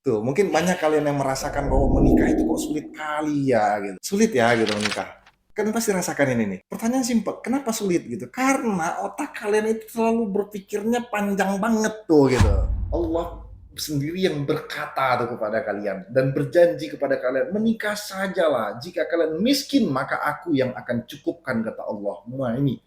Tuh, mungkin banyak kalian yang merasakan bahwa menikah itu kok sulit kali ya gitu. Sulit ya gitu menikah. Kalian pasti rasakan ini nih. Pertanyaan simpel, kenapa sulit gitu? Karena otak kalian itu selalu berpikirnya panjang banget tuh gitu. Allah sendiri yang berkata tuh kepada kalian dan berjanji kepada kalian, menikah sajalah. Jika kalian miskin, maka aku yang akan cukupkan, kata Allah. Wah, ini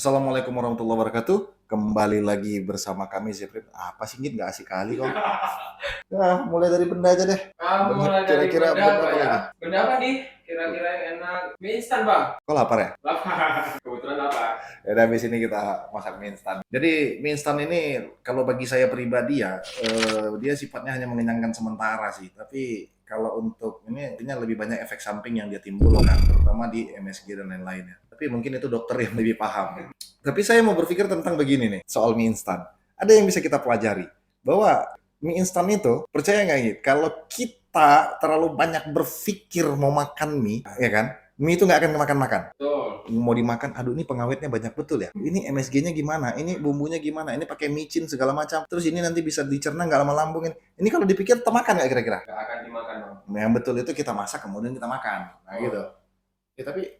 Assalamualaikum warahmatullahi wabarakatuh. Kembali lagi bersama kami Zefrin. Apa sih Git? Nggak asik kali kok. Nah, mulai dari benda aja deh. Mulai dari Kira-kira benda benda apa apa ya? lagi? Benda apa nih? Kira-kira yang enak. Mie instan, Bang. Kok lapar ya? Lapar. Kebetulan lapar. Ya udah, habis ini kita masak mie instan. Jadi mie instan ini kalau bagi saya pribadi ya, dia sifatnya hanya mengenyangkan sementara sih. Tapi kalau untuk ini artinya lebih banyak efek samping yang dia timbulkan, terutama di MSG dan lain-lainnya. Tapi mungkin itu dokter yang lebih paham. Tapi saya mau berpikir tentang begini nih, soal mie instan. Ada yang bisa kita pelajari, bahwa mie instan itu, percaya nggak gitu, kalau kita terlalu banyak berpikir mau makan mie, ya kan, mie itu nggak akan kemakan-makan. Betul. Mau dimakan, aduh ini pengawetnya banyak betul ya, ini MSG-nya gimana, ini bumbunya gimana, ini pakai micin segala macam, terus ini nanti bisa dicerna nggak lama lambungin. Ini kalau dipikir termakan nggak kira-kira? Gak akan dimakan, Bang. Yang betul itu kita masak kemudian kita makan, nah gitu. Oh. Ya tapi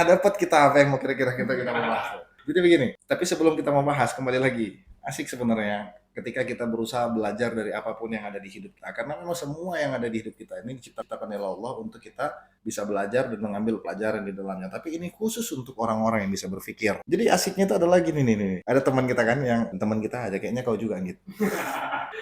dapat kita apa yang mau kira-kira kita mau bahas. Jadi begini, tapi sebelum kita membahas, kembali lagi, asik sebenarnya ketika kita berusaha belajar dari apapun yang ada di hidup kita. Karena memang semua yang ada di hidup kita ini diciptakan oleh Allah untuk kita bisa belajar dan mengambil pelajaran di dalamnya. Tapi ini khusus untuk orang-orang yang bisa berpikir. Jadi asiknya itu adalah gini nih. Ada teman kita kan, yang teman kita aja, kayaknya kau juga gitu.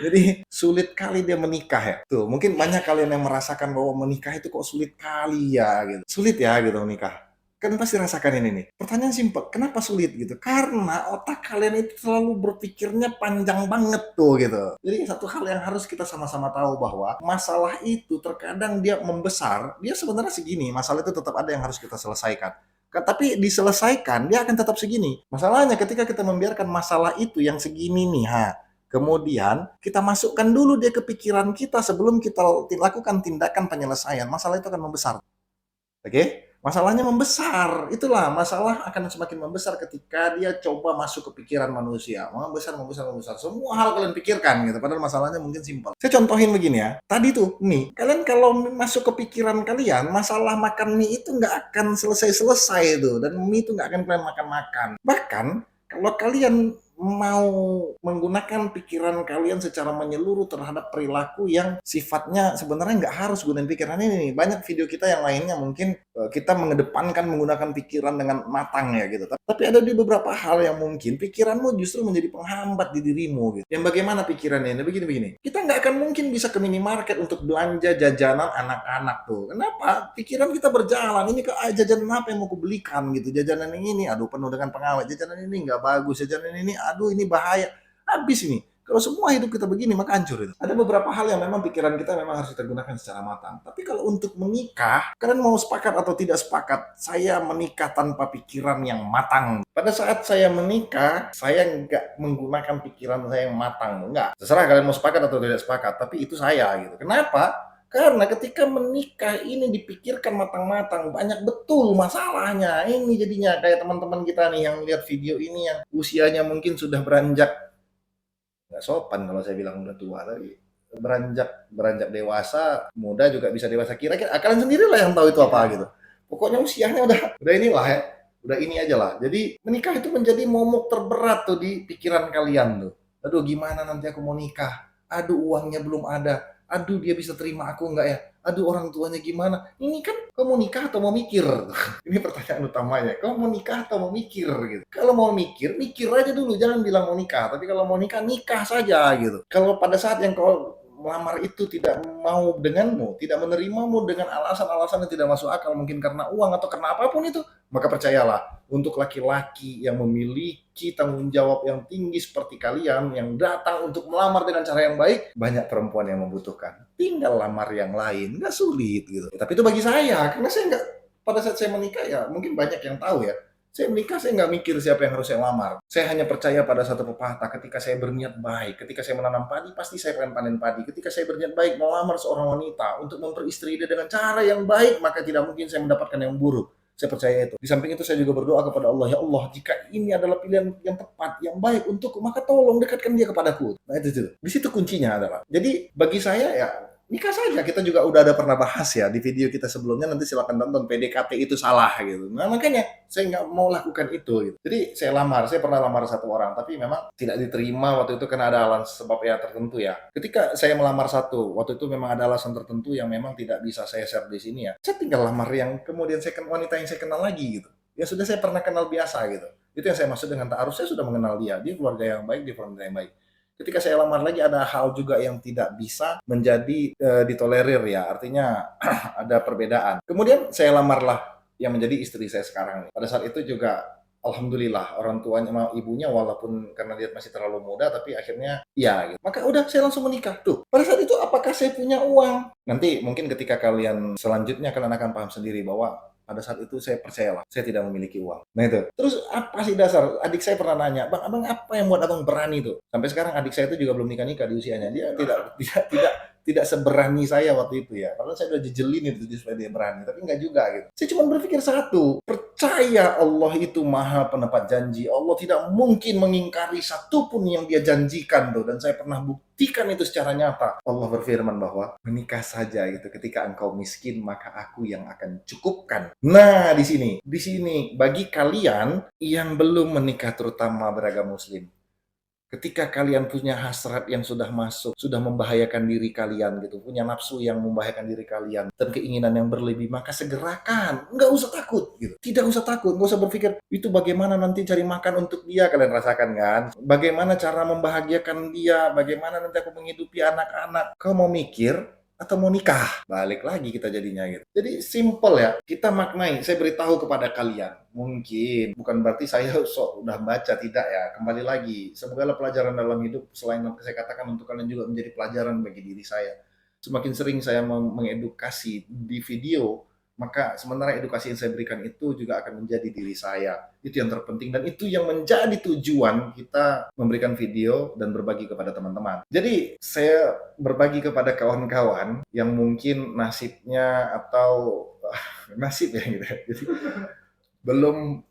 Jadi sulit kali dia menikah ya. Tuh, mungkin banyak kalian yang merasakan bahwa menikah itu kok sulit kali ya gitu. Sulit ya gitu menikah. Kalian pasti rasakan ini nih. Pertanyaan simpel, kenapa sulit gitu? Karena otak kalian itu selalu berpikirnya panjang banget tuh gitu. Jadi satu hal yang harus kita sama-sama tahu, bahwa masalah itu terkadang dia membesar, dia sebenarnya segini, masalah itu tetap ada yang harus kita selesaikan. Tapi diselesaikan, dia akan tetap segini. Masalahnya ketika kita membiarkan masalah itu yang segini nih, kemudian kita masukkan dulu dia ke pikiran kita sebelum kita lakukan tindakan penyelesaian, masalah itu akan membesar. Oke? Masalahnya membesar. Itulah, masalah akan semakin membesar ketika dia coba masuk ke pikiran manusia. Membesar. Semua hal kalian pikirkan gitu. Padahal masalahnya mungkin simpel. Saya contohin begini ya. Tadi tuh, nih, kalian kalau masuk ke pikiran kalian, masalah makan mie itu nggak akan selesai-selesai tuh. Dan mie itu nggak akan kalian makan-makan. Bahkan, kalau kalian mau menggunakan pikiran kalian secara menyeluruh terhadap perilaku yang sifatnya sebenarnya nggak harus gunain pikiran ini nih. Banyak video kita yang lainnya mungkin kita mengedepankan menggunakan pikiran dengan matang ya gitu. Tapi ada di beberapa hal yang mungkin pikiranmu justru menjadi penghambat di dirimu gitu. Yang bagaimana pikirannya ini? Begini-begini. Kita nggak akan mungkin bisa ke minimarket untuk belanja jajanan anak-anak tuh. Kenapa? Pikiran kita berjalan. Ini ke jajanan apa yang mau kubelikan gitu. Jajanan ini, aduh penuh dengan pengawet. Jajanan ini nggak bagus. Jajanan ini, aduh ini bahaya. Habis ini. Kalau semua hidup kita begini, maka hancur itu. Ada beberapa hal yang memang pikiran kita memang harus kita gunakan secara matang. Tapi kalau untuk menikah, kalian mau sepakat atau tidak sepakat, saya menikah tanpa pikiran yang matang. Pada saat saya menikah, saya nggak menggunakan pikiran saya yang matang. Nggak. Terserah kalian mau sepakat atau tidak sepakat, tapi itu saya gitu. Kenapa? Karena ketika menikah ini dipikirkan matang-matang, banyak betul masalahnya. Ini jadinya kayak teman-teman kita nih yang lihat video ini yang usianya mungkin sudah beranjak, nggak sopan kalau saya bilang udah tua, tapi beranjak dewasa, muda juga bisa dewasa, kira-kira kalian sendirilah yang tahu itu apa gitu. Pokoknya usianya udah inilah ya, udah ini aja lah. Jadi menikah itu menjadi momok terberat tuh di pikiran kalian tuh. Aduh gimana nanti aku mau nikah, aduh uangnya belum ada, aduh dia bisa terima aku nggak ya, aduh orang tuanya gimana. Ini kan kamu nikah atau mau mikir? Ini pertanyaan utamanya. Kamu mau nikah atau mau mikir gitu? Kalau mau mikir, mikir aja dulu. Jangan bilang mau nikah. Tapi kalau mau nikah, nikah saja gitu. Kalau pada saat yang kau melamar itu tidak mau denganmu, tidak menerimamu dengan alasan-alasan yang tidak masuk akal, mungkin karena uang atau karena apapun itu, maka percayalah, untuk laki-laki yang memiliki tanggung jawab yang tinggi seperti kalian, yang datang untuk melamar dengan cara yang baik, banyak perempuan yang membutuhkan. Tinggal lamar yang lain, nggak sulit gitu. Tapi itu bagi saya, karena saya nggak, pada saat saya menikah ya mungkin banyak yang tahu ya, Saya menikah, saya nggak mikir siapa yang harus saya lamar. Saya hanya percaya pada satu pepatah, ketika saya berniat baik, ketika saya menanam padi, pasti saya akan panen padi. Ketika saya berniat baik melamar seorang wanita untuk memperistri dia dengan cara yang baik, maka tidak mungkin saya mendapatkan yang buruk. Saya percaya itu. Di samping itu saya juga berdoa kepada Allah, ya Allah, jika ini adalah pilihan yang tepat, yang baik untukku, maka tolong dekatkan dia kepadaku. Nah itu. Di situ kuncinya adalah. Jadi bagi saya ya nikah saja. Kita juga udah ada pernah bahas ya di video kita sebelumnya, nanti silakan tonton, PDKT itu salah gitu. Nah makanya saya nggak mau lakukan itu gitu. Jadi saya pernah lamar satu orang, tapi memang tidak diterima waktu itu karena ada alasan sebab ya tertentu ya. Ketika saya melamar satu, waktu itu memang ada alasan tertentu yang memang tidak bisa saya share di sini ya. Saya tinggal lamar yang kemudian wanita yang saya kenal lagi gitu. Ya sudah, saya pernah kenal biasa gitu. Itu yang saya maksud dengan ta'aruf, saya sudah mengenal dia. Dia keluarga yang baik, dia keluarga yang baik. Ketika saya lamar lagi, ada hal juga yang tidak bisa menjadi ditolerir ya, artinya ada perbedaan. Kemudian saya lamarlah yang menjadi istri saya sekarang. Pada saat itu juga alhamdulillah orang tuanya, ibunya walaupun karena dia masih terlalu muda, tapi akhirnya ya gitu. Maka udah saya langsung menikah tuh. Pada saat itu apakah saya punya uang? Nanti mungkin ketika kalian selanjutnya kalian akan paham sendiri bahwa pada saat itu saya percayalah, saya tidak memiliki uang. Nah itu. Terus apa sih dasar? Adik saya pernah nanya, bang, abang apa yang buat abang berani tuh? Sampai sekarang adik saya itu juga belum nikah di usianya. Dia tidak seberani saya waktu itu ya. Karena saya udah jejelin itu supaya dia berani, tapi enggak juga gitu. Saya cuma berpikir satu, percaya Allah itu maha penepat janji. Allah tidak mungkin mengingkari satupun yang dia janjikan tuh. Dan saya pernah buktikan itu secara nyata. Allah berfirman bahwa menikah saja gitu. Ketika engkau miskin, maka aku yang akan cukupkan. Nah, di sini bagi kalian yang belum menikah, terutama beragama muslim, ketika kalian punya hasrat yang sudah masuk, sudah membahayakan diri kalian gitu, punya nafsu yang membahayakan diri kalian, dan keinginan yang berlebih, maka segerakan. Nggak usah takut gitu. Tidak usah takut, nggak usah berpikir, itu bagaimana nanti cari makan untuk dia, kalian rasakan kan? Bagaimana cara membahagiakan dia, bagaimana nanti aku menghidupi anak-anak. Kau mau mikir, atau mau nikah? Balik lagi kita jadinya gitu. Jadi simple ya, kita maknai. Saya beritahu kepada kalian, mungkin bukan berarti saya udah baca, tidak ya. Kembali lagi, semoga pelajaran dalam hidup selain yang saya katakan untuk kalian juga menjadi pelajaran bagi diri saya. Semakin sering saya mengedukasi di video, maka sementara edukasi yang saya berikan itu juga akan menjadi diri saya. Itu yang terpenting dan itu yang menjadi tujuan kita memberikan video dan berbagi kepada teman-teman. Jadi saya berbagi kepada kawan-kawan yang mungkin nasibnya atau nasib ya gitu. Jadi belum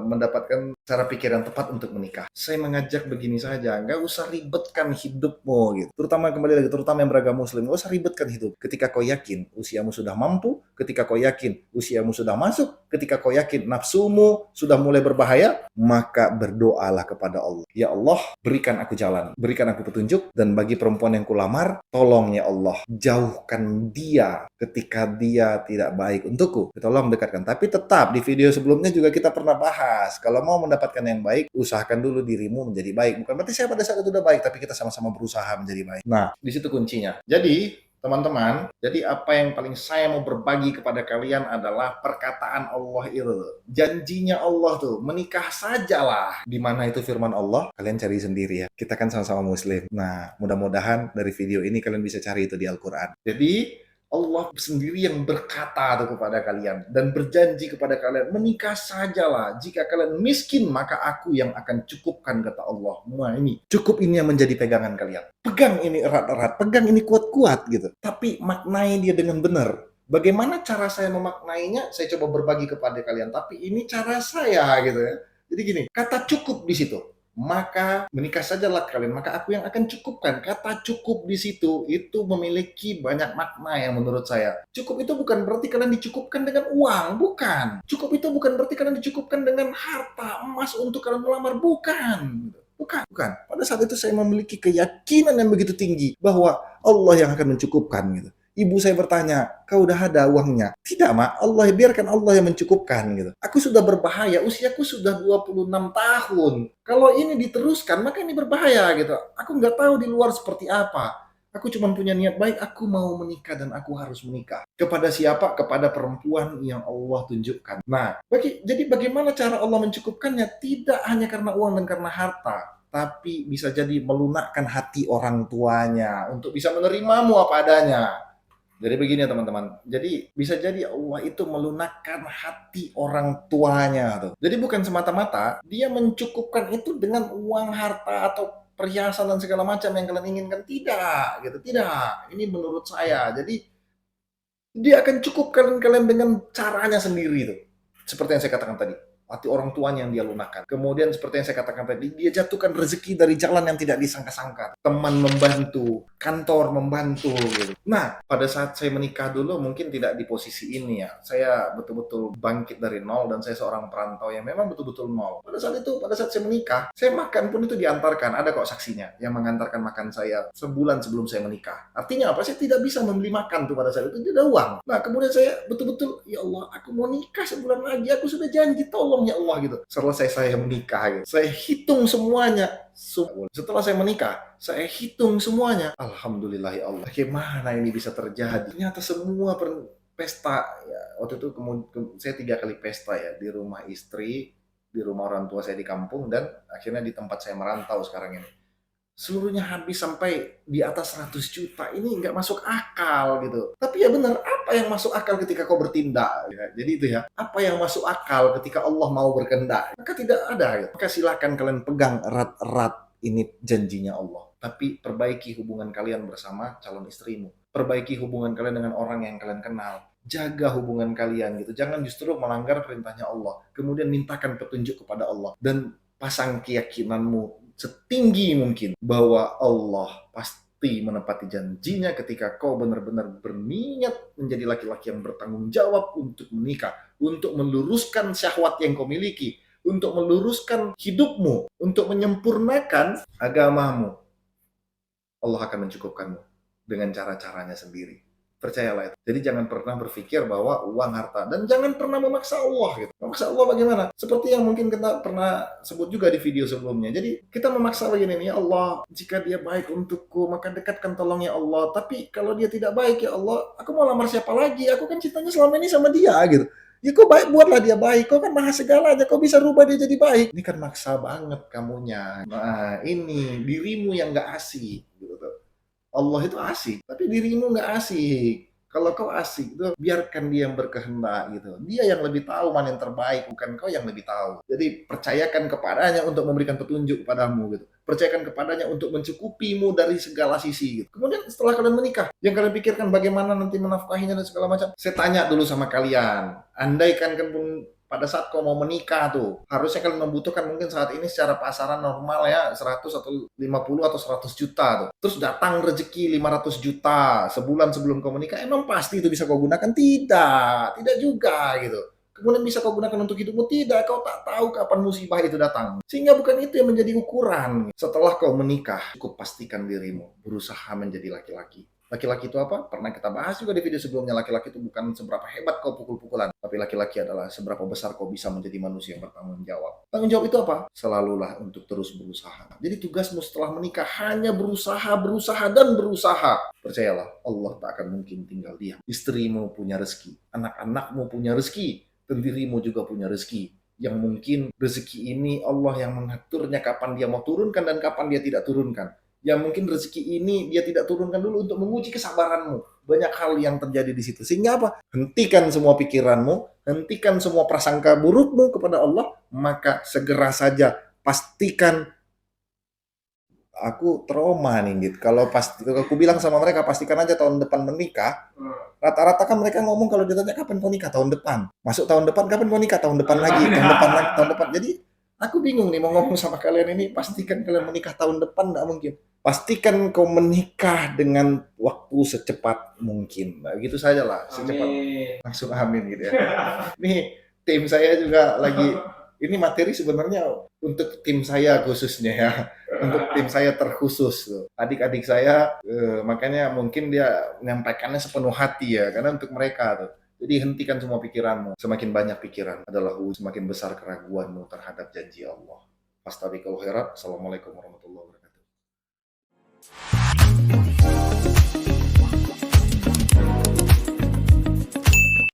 mendapatkan cara pikir yang tepat untuk menikah. Saya mengajak begini saja, nggak usah ribetkan hidupmu gitu. Terutama kembali lagi, terutama yang beragama muslim, nggak usah ribetkan hidup. Ketika kau yakin usiamu sudah mampu, ketika kau yakin usiamu sudah masuk, ketika kau yakin nafsumu sudah mulai berbahaya, maka berdoalah kepada Allah. Ya Allah, berikan aku jalan, berikan aku petunjuk, dan bagi perempuan yang kulamar, tolong ya Allah, jauhkan dia ketika dia tidak baik untukku. Tolong dekatkan. Tapi tetap di video sebelumnya juga kita pernah bahas, kalau mau mendapatkan yang baik, usahakan dulu dirimu menjadi baik. Bukan berarti saya pada saat itu udah baik, tapi kita sama-sama berusaha menjadi baik. Nah, di situ kuncinya. Jadi, teman-teman, jadi apa yang paling saya mau berbagi kepada kalian adalah perkataan Allah itu. Janjinya Allah tuh, menikah sajalah. Di mana itu firman Allah? Kalian cari sendiri ya. Kita kan sama-sama muslim. Nah, mudah-mudahan dari video ini kalian bisa cari itu di Al-Quran. Jadi, Allah sendiri yang berkata kepada kalian dan berjanji kepada kalian, menikah sajalah. Jika kalian miskin, maka aku yang akan cukupkan, kata Allah. Nah ini, cukup ini yang menjadi pegangan kalian. Pegang ini erat-erat, pegang ini kuat-kuat gitu. Tapi maknai dia dengan benar. Bagaimana cara saya memaknainya? Saya coba berbagi kepada kalian. Tapi ini cara saya gitu ya. Jadi gini, kata cukup di situ. Maka menikah sajalah kalian, maka aku yang akan cukupkan. Kata cukup di situ itu memiliki banyak makna yang menurut saya. Cukup itu bukan berarti kalian dicukupkan dengan uang, bukan. Cukup itu bukan berarti kalian dicukupkan dengan harta emas untuk kalian melamar, bukan. Bukan. Pada saat itu saya memiliki keyakinan yang begitu tinggi bahwa Allah yang akan mencukupkan gitu. Ibu saya bertanya, kau udah ada uangnya? Tidak, Mak. Biarkan Allah yang mencukupkan gitu. Aku sudah berbahaya, usiaku sudah 26 tahun. Kalau ini diteruskan, maka ini berbahaya gitu. Aku nggak tahu di luar seperti apa. Aku cuma punya niat baik, aku mau menikah dan aku harus menikah. Kepada siapa? Kepada perempuan yang Allah tunjukkan. Nah, jadi bagaimana cara Allah mencukupkannya? Tidak hanya karena uang dan karena harta, tapi bisa jadi melunakkan hati orang tuanya untuk bisa menerimamu apa adanya. Jadi begini ya teman-teman. Jadi bisa jadi Allah itu melunakkan hati orang tuanya tuh. Jadi bukan semata-mata dia mencukupkan itu dengan uang, harta atau perhiasan dan segala macam yang kalian inginkan. Tidak, gitu. Tidak. Ini menurut saya. Jadi dia akan cukupkan kalian dengan caranya sendiri tuh. Seperti yang saya katakan tadi. Hati orang tuanya yang dia lunakkan. Kemudian seperti yang saya katakan tadi, dia jatuhkan rezeki dari jalan yang tidak disangka-sangka. Teman membantu, kantor membantu gitu. Nah, pada saat saya menikah dulu mungkin tidak di posisi ini ya. Saya betul-betul bangkit dari nol dan saya seorang perantau yang memang betul-betul nol. Pada saat itu, pada saat saya menikah, saya makan pun itu diantarkan. Ada kok saksinya yang mengantarkan makan saya sebulan sebelum saya menikah. Artinya apa? Saya tidak bisa membeli makan tuh pada saat itu, tidak ada uang. Nah, kemudian saya betul-betul, ya Allah, aku mau nikah sebulan lagi, aku sudah janji, tolong ya Allah gitu. Selesai saya menikah gitu. Saya hitung semuanya. Setelah saya menikah, saya hitung semuanya. Alhamdulillah ya Allah. Bagaimana ini bisa terjadi? Ternyata semua pesta ya, waktu itu saya 3 kali pesta ya di rumah istri, di rumah orang tua saya di kampung dan akhirnya di tempat saya merantau sekarang ini. Seluruhnya habis sampai di atas 100 juta. Ini nggak masuk akal gitu. Tapi ya benar, apa yang masuk akal ketika kau bertindak? Ya, jadi itu ya, apa yang masuk akal ketika Allah mau berkehendak? Maka tidak ada. Gitu. Maka silakan kalian pegang erat-erat ini janjinya Allah. Tapi perbaiki hubungan kalian bersama calon istrimu. Perbaiki hubungan kalian dengan orang yang kalian kenal. Jaga hubungan kalian gitu. Jangan justru melanggar perintahnya Allah. Kemudian mintakan petunjuk kepada Allah. Dan pasang keyakinanmu setinggi mungkin bahwa Allah pasti menepati janjinya ketika kau benar-benar berniat menjadi laki-laki yang bertanggung jawab untuk menikah, untuk meluruskan syahwat yang kau miliki, untuk meluruskan hidupmu, untuk menyempurnakan agamamu. Allah akan mencukupkanmu dengan cara-caranya sendiri. Percayalah itu. Jadi jangan pernah berpikir bahwa uang, harta, dan jangan pernah memaksa Allah gitu. Memaksa Allah bagaimana? Seperti yang mungkin kita pernah sebut juga di video sebelumnya. Jadi kita memaksa begini nih, ya Allah, jika dia baik untukku, maka dekatkan tolong ya Allah. Tapi kalau dia tidak baik ya Allah, aku mau lamar siapa lagi? Aku kan cintanya selama ini sama dia gitu. Ya kok baik, buatlah dia baik. Kau kan maha segalanya, kau bisa rubah dia jadi baik. Ini kan maksa banget kamunya. Nah, ini dirimu yang gak asik gitu. Allah itu asik, tapi dirimu nggak asik. Kalau kau asik, itu biarkan dia yang berkehendak gitu. Dia yang lebih tahu mana yang terbaik, bukan kau yang lebih tahu. Jadi percayakan kepadanya untuk memberikan petunjuk kepadamu gitu. Percayakan kepadanya untuk mencukupimu dari segala sisi gitu. Kemudian setelah kalian menikah, yang kalian pikirkan bagaimana nanti menafkahinya dan segala macam. Saya tanya dulu sama kalian, andaikan kan pada saat kau mau menikah tuh, harusnya kalian membutuhkan mungkin saat ini secara pasaran normal ya 100 atau 50 atau 100 juta tuh. Terus datang rezeki 500 juta sebulan sebelum kau menikah, emang pasti itu bisa kau gunakan? Tidak juga gitu. Kemudian bisa kau gunakan untuk hidupmu? Tidak, kau tak tahu kapan musibah itu datang. Sehingga bukan itu yang menjadi ukuran. Setelah kau menikah, cukup pastikan dirimu berusaha menjadi laki-laki. Laki-laki itu apa? Pernah kita bahas juga di video sebelumnya. Laki-laki itu bukan seberapa hebat kau pukul-pukulan. Tapi laki-laki adalah seberapa besar kau bisa menjadi manusia yang bertanggung jawab. Tanggung jawab itu apa? Selalulah untuk terus berusaha. Jadi tugasmu setelah menikah hanya berusaha, dan berusaha. Percayalah, Allah tak akan mungkin tinggal diam. Istrimu punya rezeki. Anak-anakmu punya rezeki. Dan dirimu juga punya rezeki. Yang mungkin rezeki ini Allah yang mengaturnya kapan dia mau turunkan dan kapan dia tidak turunkan. Yang mungkin rezeki ini dia tidak turunkan dulu untuk menguji kesabaranmu. Banyak hal yang terjadi di situ. Sehingga apa? Hentikan semua pikiranmu, hentikan semua prasangka burukmu kepada Allah, maka segera saja pastikan. Aku trauma nih gitu. Kalau aku bilang sama mereka pastikan aja tahun depan menikah. Rata-rata kan mereka ngomong kalau ditanya kapan mau nikah, tahun depan. Masuk tahun depan kapan mau nikah, tahun depan lagi, tahun depan lagi, tahun depan. Jadi aku bingung nih mau ngomong sama kalian ini, pastikan kalian menikah tahun depan, nggak mungkin. Pastikan kau menikah dengan waktu secepat mungkin. Nah, gitu saja lah, secepat. Langsung amin gitu ya. Nih, tim saya juga lagi, ini materi sebenarnya untuk tim saya khususnya ya. Untuk tim saya terkhusus tuh. Adik-adik saya, makanya mungkin dia menyampaikannya sepenuh hati ya, karena untuk mereka tuh. Jadi hentikan semua pikiranmu. Semakin banyak pikiran adalah semakin besar keraguanmu terhadap janji Allah. Fastabiqul khairat. Assalamualaikum warahmatullahi wabarakatuh.